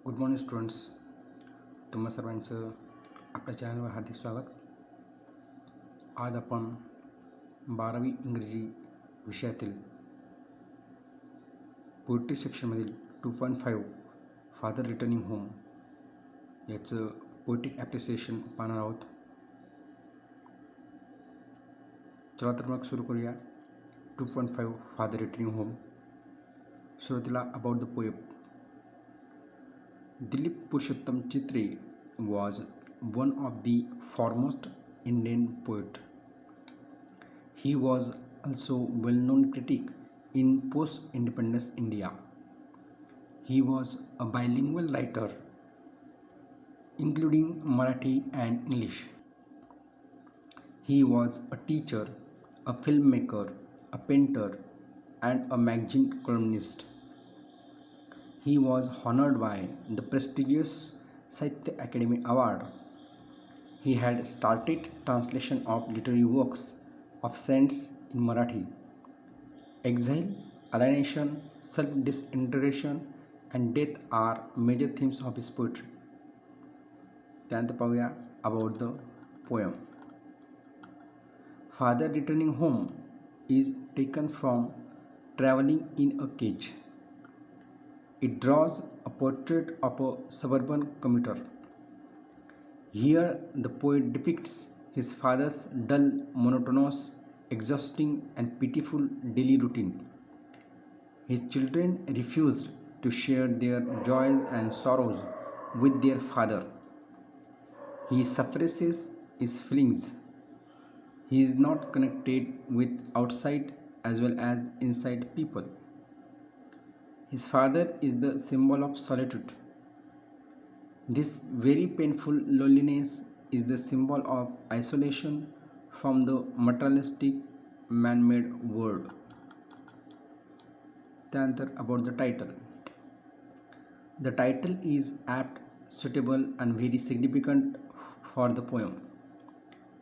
Good morning students. तुम्हा सर्वांचं आपल्या चॅनलवर हार्दिक स्वागत. आज आपण 12वी इंग्रजी विषयातील पोएट्री सेक्शनमधील 2.5 फादर रिटर्निंग होम याचं पोएटिक ॲप्रिसिएशन पाहणार आहोत. चला तर मग सुरू करूया. 2.5 फादर रिटर्निंग होम. सुरुवातीला about the poem. Dilip Purushottam Chitre was one of the foremost Indian poets. He was also a well-known critic in post-independence India. He was a bilingual writer, including Marathi and English. He was a teacher, a filmmaker, a painter, and a magazine columnist. He was honored by the prestigious Sahitya Academy Award. He had started translation of literary works of saints in Marathi. Exile, alienation, self-disintegration, and death are major themes of his poetry. त्यानंतर पाहूया about the poem. Father returning home is taken from Traveling in a Cage. It draws a portrait of a suburban commuter. Here, the poet depicts his father's dull, monotonous, exhausting, and pitiful daily routine. His children refused to share their joys and sorrows with their father. He suppresses his feelings. He is not connected with outside as well as inside people. His father is the symbol of solitude. This very painful loneliness is the symbol of isolation from the materialistic man-made world. त्यानंतर about the title. The title is apt, suitable, and very significant for the poem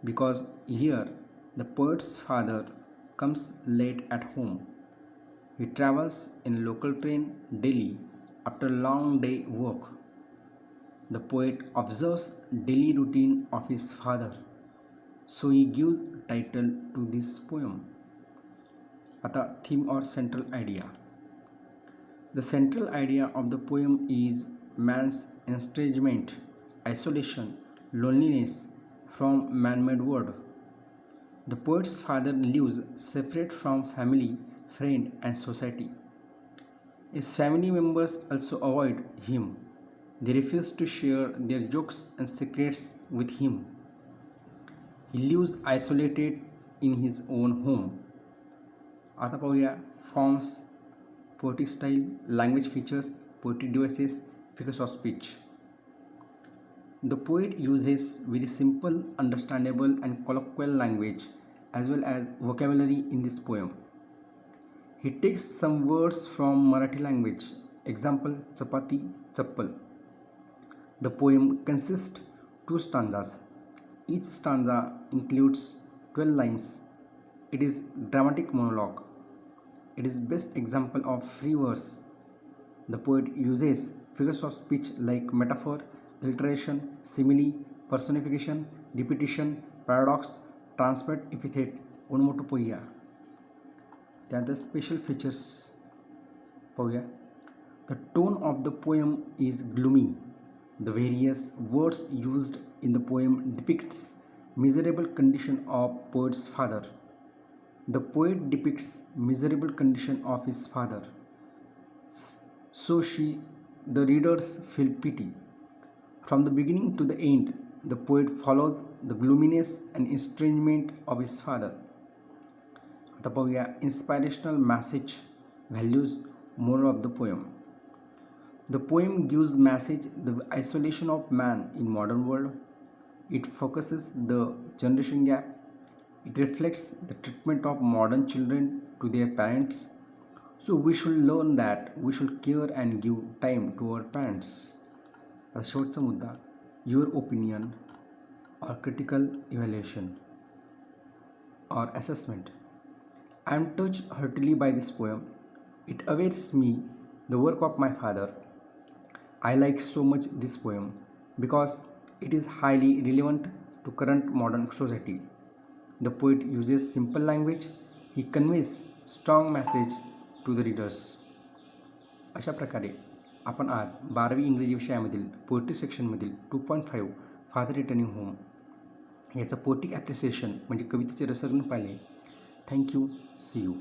because here the poet's father comes late at home. He travels in a local train daily after a long day work. The poet observes daily routine of his father, so he gives title to this poem. आता theme or central idea. The central idea of the poem is man's estrangement, isolation, loneliness from man-made world. The poet's father lives separate from family, friend, and society. His family members also avoid him. They refuse to share their jokes and secrets with him. He lives isolated in his own home. आता पाहूया forms, poetic style, language features, poetic devices, figures of speech. The poet uses very simple, understandable, and colloquial language as well as vocabulary in this poem. He takes some words from Marathi language. Example, chapati, chappal. The poem consists 2 stanzas. Each stanza includes 12 lines. It is dramatic monologue. It is best example of free verse. The poet uses figures of speech like metaphor, alliteration, simile, personification, repetition, paradox, transparent epithet, onomatopoeia. त्यानंतर special features पाहूया. The tone of the poem is gloomy. The various words used in the poem depicts miserable condition of poet's father. The poet depicts miserable condition of his father. So the readers feel pity. From the beginning to the end, the poet follows the gloominess and estrangement of his father. आता पाहूया inspirational message, values, moral of the poem. The poem gives message the isolation of man in modern world. It focuses the generation gap. It reflects the treatment of modern children to their parents. So we should learn that we should care and give time to our parents. आता शेवटचा मुद्दा, your opinion or critical evaluation or assessment. I am touched heartily by this poem. It awaits me the work of my father. I like so much this poem because it is highly relevant to current modern society. The poet uses simple language, he conveys strong message to the readers. अशा प्रकारे आपण आज 12वी इंग्रजी विषयामधील poetry सेक्शनमधील 2.5 father returning home याचं poetic appreciation म्हणजे कवितेचे रसग्न पाहिले. थँक्यू. See you.